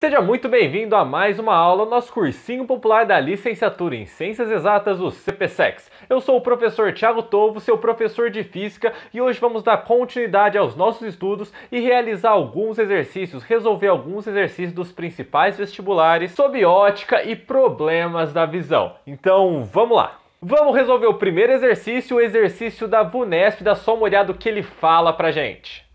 Seja muito bem-vindo a mais uma aula do nosso cursinho popular da Licenciatura em Ciências Exatas, o CPSEX. Eu sou o professor Thiago Tovo, seu professor de Física, e hoje vamos dar continuidade aos nossos estudos e realizar alguns exercícios, resolver alguns exercícios dos principais vestibulares sobre ótica e problemas da visão. Então, vamos lá! Vamos resolver o primeiro exercício, o exercício da VUNESP, dá só uma olhada no que ele fala pra gente.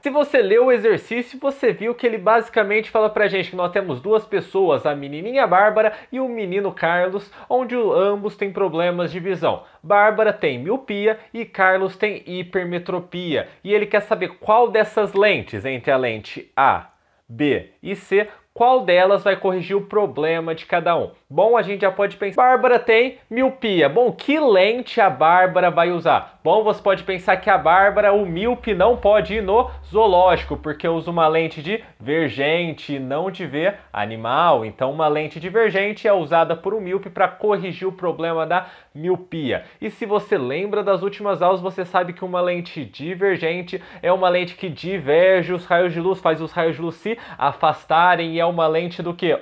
Se você leu o exercício, você viu que ele basicamente fala pra gente que nós temos duas pessoas, a menininha Bárbara e o menino Carlos, onde ambos têm problemas de visão. Bárbara tem miopia e Carlos tem hipermetropia. E ele quer saber qual dessas lentes, entre a lente A, B e C, qual delas vai corrigir o problema de cada um. Bom, a gente já pode pensar, Bárbara tem miopia. Bom, que lente a Bárbara vai usar? Bom, você pode pensar que a Bárbara, o míope, não pode ir no zoológico, porque usa uma lente divergente, não de ver animal. Então, uma lente divergente é usada por um míope para corrigir o problema da miopia. E se você lembra das últimas aulas, você sabe que uma lente divergente é uma lente que diverge os raios de luz, faz os raios de luz se afastarem, e é uma lente do que?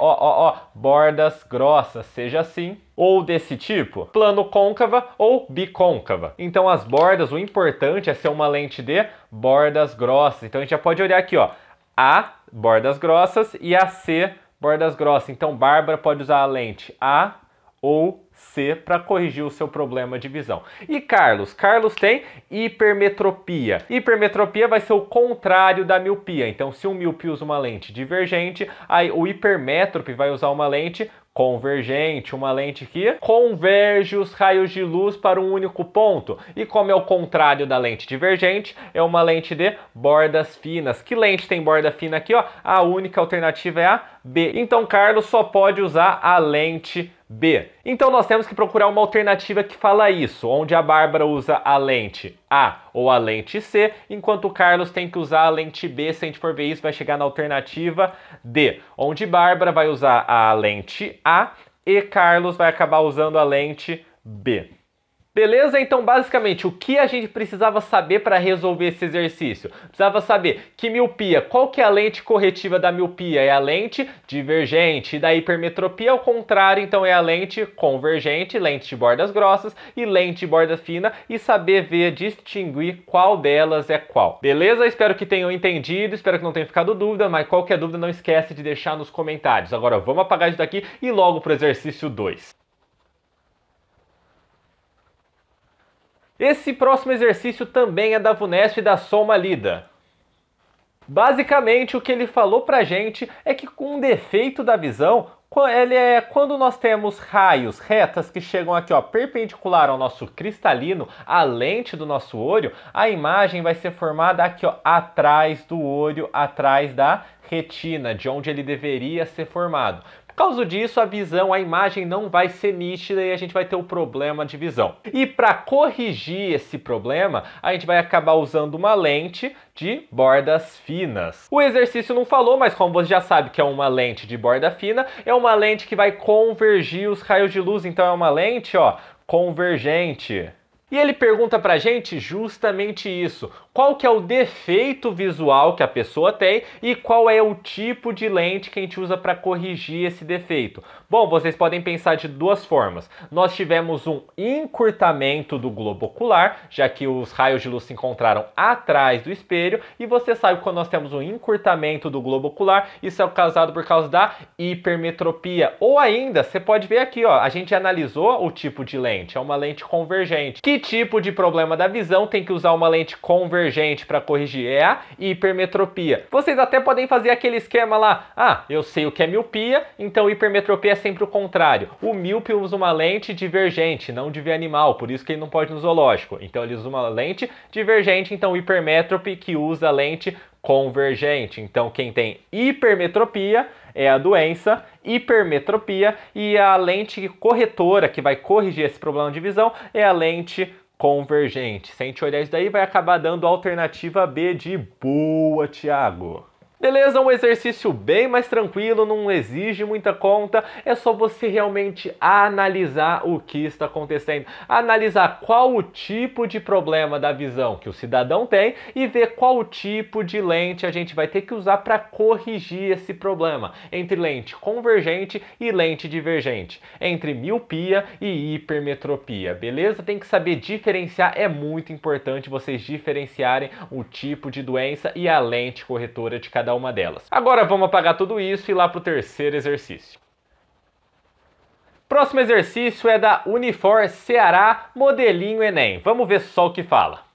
Bordas grossas, seja assim ou desse tipo, plano côncava ou bicôncava. Então as bordas, o importante é ser uma lente de bordas grossas. Então a gente já pode olhar aqui, ó, A, bordas grossas, e a C, bordas grossas. Então Bárbara pode usar a lente A ou C para corrigir o seu problema de visão. E Carlos? Carlos tem hipermetropia. Hipermetropia vai ser o contrário da miopia. Então, se um míope usa uma lente divergente, aí o hipermétrope vai usar uma lente convergente, uma lente que converge os raios de luz para um único ponto. E como é o contrário da lente divergente, é uma lente de bordas finas. Que lente tem borda fina aqui, ó? A única alternativa é a B. Então, Carlos só pode usar a lente B. Então nós temos que procurar uma alternativa que fala isso, onde a Bárbara usa a lente A ou a lente C, enquanto o Carlos tem que usar a lente B. Se a gente for ver isso, vai chegar na alternativa D, onde Bárbara vai usar a lente A e Carlos vai acabar usando a lente B. Beleza? Então, basicamente, o que a gente precisava saber para resolver esse exercício? Precisava saber que miopia, qual que é a lente corretiva da miopia? É a lente divergente. E da hipermetropia, ao contrário, então é a lente convergente, lente de bordas grossas e lente de borda fina, e saber ver, distinguir qual delas é qual. Beleza? Espero que tenham entendido, espero que não tenha ficado dúvida, mas qualquer dúvida não esquece de deixar nos comentários. Agora vamos apagar isso daqui e logo para o exercício 2. Esse próximo exercício também é da VUNESP e da Soma Lida. Basicamente, o que ele falou pra gente é que com um defeito da visão, quando nós temos raios, retas que chegam aqui, ó, perpendicular ao nosso cristalino, a lente do nosso olho, a imagem vai ser formada aqui, ó, atrás do olho, atrás da retina, de onde ele deveria ser formado. Por causa disso, a visão, a imagem não vai ser nítida e a gente vai ter um problema de visão. E para corrigir esse problema, a gente vai acabar usando uma lente de bordas finas. O exercício não falou, mas como você já sabe que é uma lente de borda fina, é uma lente que vai convergir os raios de luz. Então é uma lente, ó, convergente. E ele pergunta pra gente justamente isso. Qual que é o defeito visual que a pessoa tem e qual é o tipo de lente que a gente usa para corrigir esse defeito? Bom, vocês podem pensar de duas formas. Nós tivemos um encurtamento do globo ocular, já que os raios de luz se encontraram atrás do espelho, e você sabe que quando nós temos um encurtamento do globo ocular, isso é causado por causa da hipermetropia. Ou ainda, você pode ver aqui, ó, a gente analisou o tipo de lente, é uma lente convergente. Que tipo de problema da visão tem que usar uma lente convergente para corrigir? É a hipermetropia. Vocês até podem fazer aquele esquema lá, eu sei o que é miopia, então hipermetropia é sempre o contrário. O míope usa uma lente divergente, não de ver animal, por isso que ele não pode ir no zoológico. Então ele usa uma lente divergente, então o hipermétrope que usa a lente convergente. Então quem tem hipermetropia é a doença, hipermetropia, e a lente corretora que vai corrigir esse problema de visão é a lente convergente. Se a gente olhar isso daí, vai acabar dando a alternativa B de boa, Thiago. Beleza? Um exercício bem mais tranquilo, não exige muita conta, é só você realmente analisar o que está acontecendo, analisar qual o tipo de problema da visão que o cidadão tem e ver qual o tipo de lente a gente vai ter que usar para corrigir esse problema, entre lente convergente e lente divergente, entre miopia e hipermetropia, beleza? Tem que saber diferenciar, é muito importante vocês diferenciarem o tipo de doença e a lente corretora de cada uma delas. Agora vamos apagar tudo isso e ir lá para o terceiro exercício. Próximo exercício é da Unifor Ceará, modelinho Enem. Vamos ver só o que fala.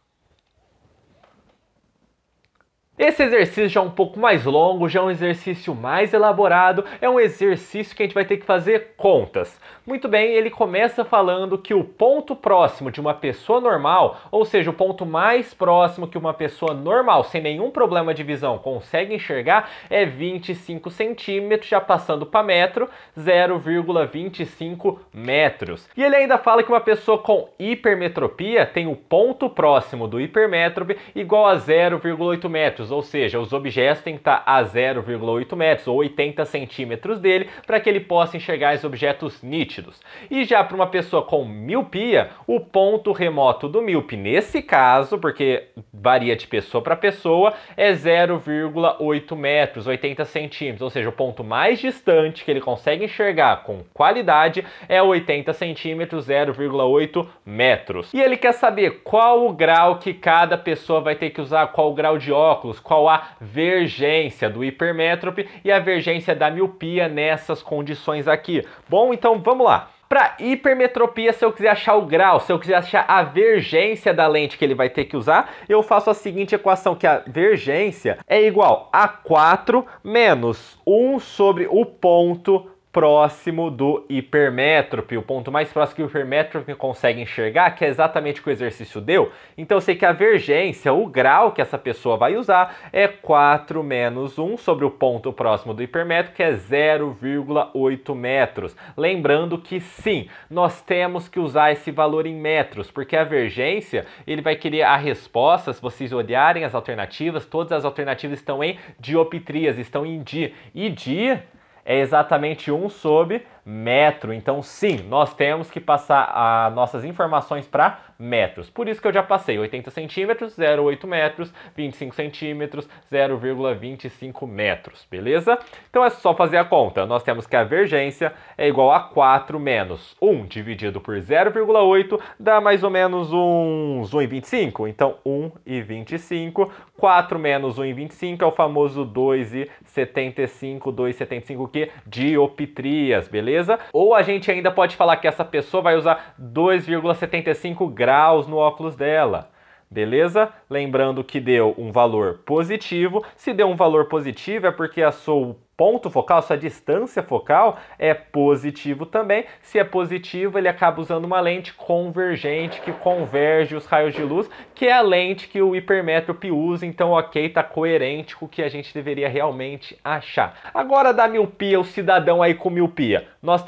Esse exercício já é um pouco mais longo, já é um exercício mais elaborado, é um exercício que a gente vai ter que fazer contas. Muito bem, ele começa falando que o ponto próximo de uma pessoa normal, ou seja, o ponto mais próximo que uma pessoa normal, sem nenhum problema de visão, consegue enxergar é 25 centímetros, já passando para metro, 0,25 metros. E ele ainda fala que uma pessoa com hipermetropia tem o ponto próximo do hipermétrope igual a 0,8 metros. Ou seja, os objetos têm que estar a 0,8 metros ou 80 centímetros dele para que ele possa enxergar os objetos nítidos. E já para uma pessoa com miopia, o ponto remoto do míope, nesse caso, porque varia de pessoa para pessoa, é 0,8 metros, 80 centímetros. Ou seja, o ponto mais distante que ele consegue enxergar com qualidade é 80 centímetros, 0,8 metros. E ele quer saber qual o grau que cada pessoa vai ter que usar, qual o grau de óculos, qual a vergência do hipermétrope e a vergência da miopia nessas condições aqui. Bom, então vamos lá. Para hipermetropia, se eu quiser achar o grau, se eu quiser achar a vergência da lente que ele vai ter que usar, eu faço a seguinte equação, que a vergência é igual a 4 menos 1 sobre o ponto próximo do hipermétrope, o ponto mais próximo que o hipermétrope consegue enxergar, que é exatamente o que o exercício deu. Então eu sei que a vergência, o grau que essa pessoa vai usar, é 4 menos 1 sobre o ponto próximo do hipermétrope, que é 0,8 metros. Lembrando que sim, nós temos que usar esse valor em metros, porque a vergência, ele vai querer a resposta, se vocês olharem as alternativas, todas as alternativas estão em dioptrias, estão em di, e di é exatamente 1 sobre metro. Então sim, nós temos que passar as nossas informações para metros. Por isso que eu já passei 80 centímetros, 0,8 metros, 25 centímetros, 0,25 metros, beleza? Então é só fazer a conta. Nós temos que a vergência é igual a 4 menos 1 dividido por 0,8 dá mais ou menos uns 1,25. Então 1,25, 4 menos 1,25 é o famoso 2,75, 2,75 que? Dioptrias, beleza? Ou a gente ainda pode falar que essa pessoa vai usar 2,75 graus no óculos dela. Beleza? Lembrando que deu um valor positivo. Se deu um valor positivo é porque a sua ponto focal, sua distância focal é positivo também. Se é positivo, ele acaba usando uma lente convergente que converge os raios de luz, que é a lente que o hipermétrope usa. Então, ok, tá coerente com o que a gente deveria realmente achar. Agora, da miopia, o cidadão aí com miopia. Nós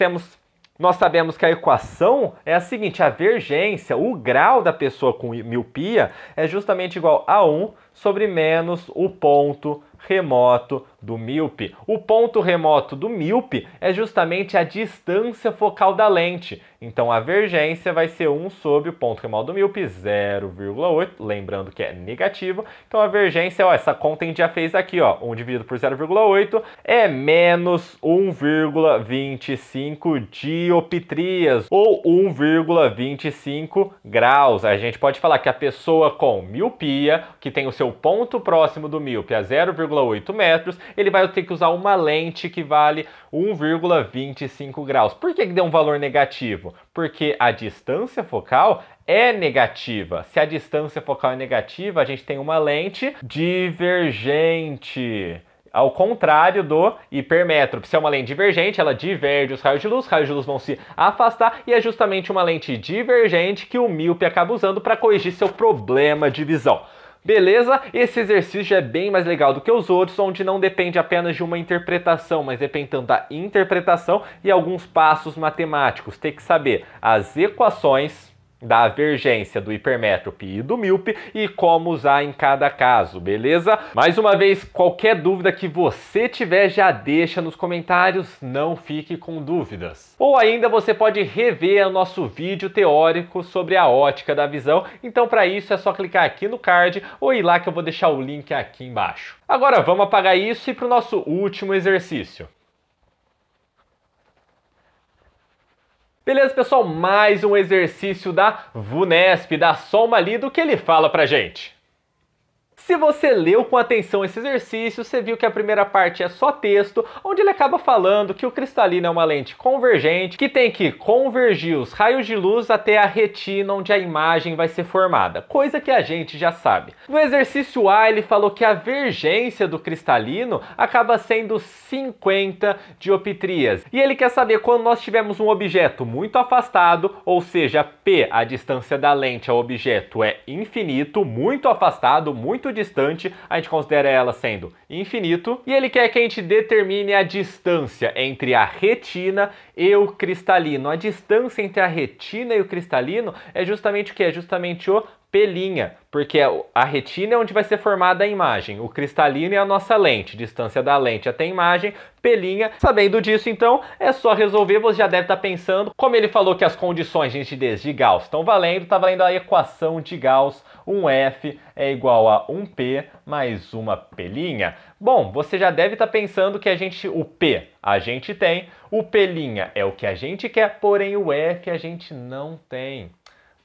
sabemos que a equação é a seguinte, a vergência, o grau da pessoa com miopia é justamente igual a 1 sobre menos o ponto remoto do míope. O ponto remoto do míope é justamente a distância focal da lente. Então a vergência vai ser 1 sobre o ponto remoto do míope, 0,8, lembrando que é negativo. Então a vergência, ó, essa conta a gente já fez aqui, ó, 1 dividido por 0,8 é menos 1,25 dioptrias, ou 1,25 graus. A gente pode falar que a pessoa com miopia, que tem o seu ponto próximo do míope a 0,8 metros, ele vai ter que usar uma lente que vale 1,25 graus. Por que deu um valor negativo? Porque a distância focal é negativa. Se a distância focal é negativa, a gente tem uma lente divergente. Ao contrário do hipermétrope. Se é uma lente divergente, ela diverge os raios de luz vão se afastar e é justamente uma lente divergente que o míope acaba usando para corrigir seu problema de visão. Beleza? Esse exercício já é bem mais legal do que os outros, onde não depende apenas de uma interpretação, mas depende tanto da interpretação e alguns passos matemáticos. Tem que saber as equações, da avergência do hipermétrope e do míope e como usar em cada caso, beleza? Mais uma vez, qualquer dúvida que você tiver, já deixa nos comentários, não fique com dúvidas. Ou ainda você pode rever o nosso vídeo teórico sobre a ótica da visão, então para isso é só clicar aqui no card ou ir lá que eu vou deixar o link aqui embaixo. Agora vamos apagar isso e ir para o nosso último exercício. Beleza, pessoal? Mais um exercício da VUNESP, dá só uma lida do que ele fala pra gente. Se você leu com atenção esse exercício, você viu que a primeira parte é só texto, onde ele acaba falando que o cristalino é uma lente convergente, que tem que convergir os raios de luz até a retina onde a imagem vai ser formada, coisa que a gente já sabe. No exercício A, ele falou que a vergência do cristalino acaba sendo 50 dioptrias. E ele quer saber quando nós tivermos um objeto muito afastado, ou seja, P, a distância da lente ao objeto é infinito, muito afastado, muito distante, a gente considera ela sendo infinito, e ele quer que a gente determine a distância entre a retina e o cristalino. A distância entre a retina e o cristalino é justamente o que? É justamente o P', porque a retina é onde vai ser formada a imagem, o cristalino é a nossa lente, distância da lente até a imagem, P'. Sabendo disso, então, é só resolver. Você já deve estar pensando, como ele falou que as condições de nitidez de Gauss estão valendo, está valendo a equação de Gauss, 1F é igual a 1P mais uma P'. Bom, você já deve estar pensando que o P a gente tem, o P' é o que a gente quer, porém o F a gente não tem.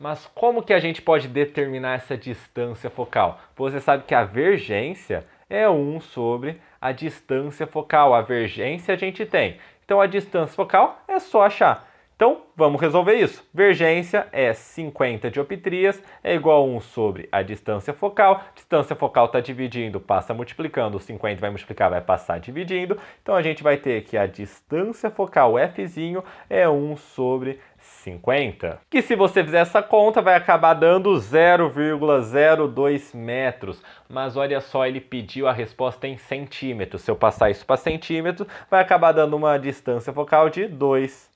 Mas como que a gente pode determinar essa distância focal? Você sabe que a vergência é 1 sobre a distância focal. A vergência a gente tem. Então a distância focal é só achar. Então vamos resolver isso. Vergência é 50 dioptrias, é igual a 1 sobre a distância focal. Distância focal está dividindo, passa multiplicando. O 50 vai multiplicar, vai passar dividindo. Então a gente vai ter que a distância focal Fzinho é 1 sobre 50. Que se você fizer essa conta vai acabar dando 0,02 metros. Mas olha só, ele pediu a resposta em centímetros. Se eu passar isso para centímetros, vai acabar dando uma distância focal de 2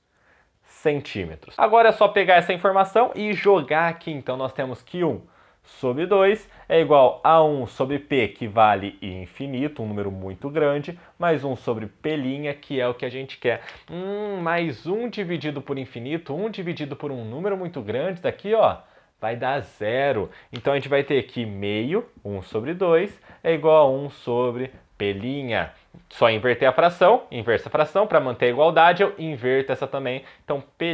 centímetros. Agora é só pegar essa informação e jogar aqui. Então nós temos que 1 sobre 2 é igual a 1 sobre P, que vale infinito, um número muito grande, mais 1 sobre P', que é o que a gente quer. Mais 1 dividido por infinito, 1 dividido por um número muito grande, daqui ó, vai dar 0. Então a gente vai ter que meio, 1 sobre 2, é igual a 1 sobre P'. Só inverter a fração, inversa a fração, para manter a igualdade, eu inverto essa também. Então P'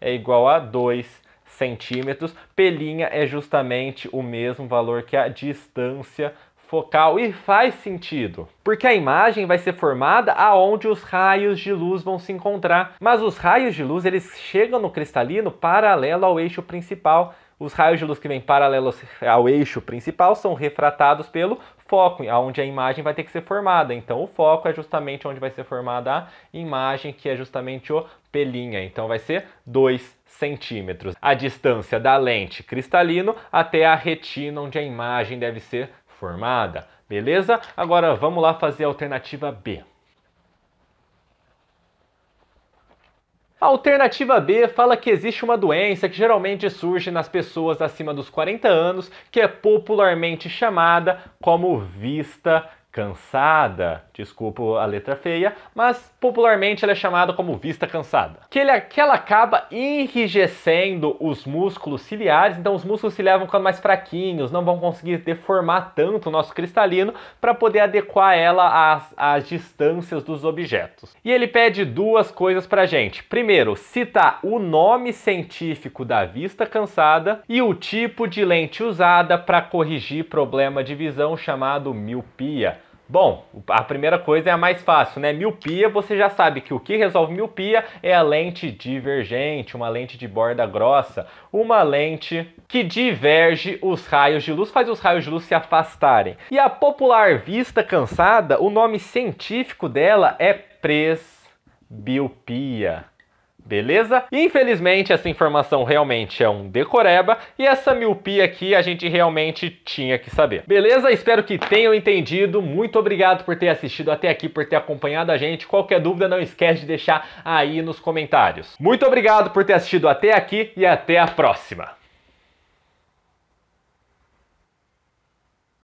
é igual a 2 centímetros. P' é justamente o mesmo valor que a distância focal. E faz sentido, porque a imagem vai ser formada aonde os raios de luz vão se encontrar. Mas os raios de luz, eles chegam no cristalino paralelo ao eixo principal. Os raios de luz que vêm paralelos ao eixo principal são refratados pelo foco, onde a imagem vai ter que ser formada. Então o foco é justamente onde vai ser formada a imagem, que é justamente o P'. Então vai ser 2 centímetros. A distância da lente cristalino até a retina onde a imagem deve ser formada. Beleza? Agora vamos lá fazer a alternativa B. A alternativa B fala que existe uma doença que geralmente surge nas pessoas acima dos 40 anos, que é popularmente chamada como vista cansada. Desculpa a letra feia, mas popularmente ela é chamada como vista cansada. Que ela acaba enrijecendo os músculos ciliares, então os músculos ciliares vão ficando mais fraquinhos, não vão conseguir deformar tanto o nosso cristalino para poder adequar ela às distâncias dos objetos. E ele pede duas coisas pra gente. Primeiro, citar o nome científico da vista cansada e o tipo de lente usada para corrigir problema de visão chamado miopia. Bom, a primeira coisa é a mais fácil, né? Miopia, você já sabe que o que resolve miopia é a lente divergente, uma lente de borda grossa, uma lente que diverge os raios de luz, faz os raios de luz se afastarem. E a popular vista cansada, o nome científico dela é presbiopia. Beleza? Infelizmente essa informação realmente é um decoreba e essa miopia aqui a gente realmente tinha que saber. Beleza? Espero que tenham entendido. Muito obrigado por ter assistido até aqui, por ter acompanhado a gente. Qualquer dúvida não esquece de deixar aí nos comentários. Muito obrigado por ter assistido até aqui e até a próxima.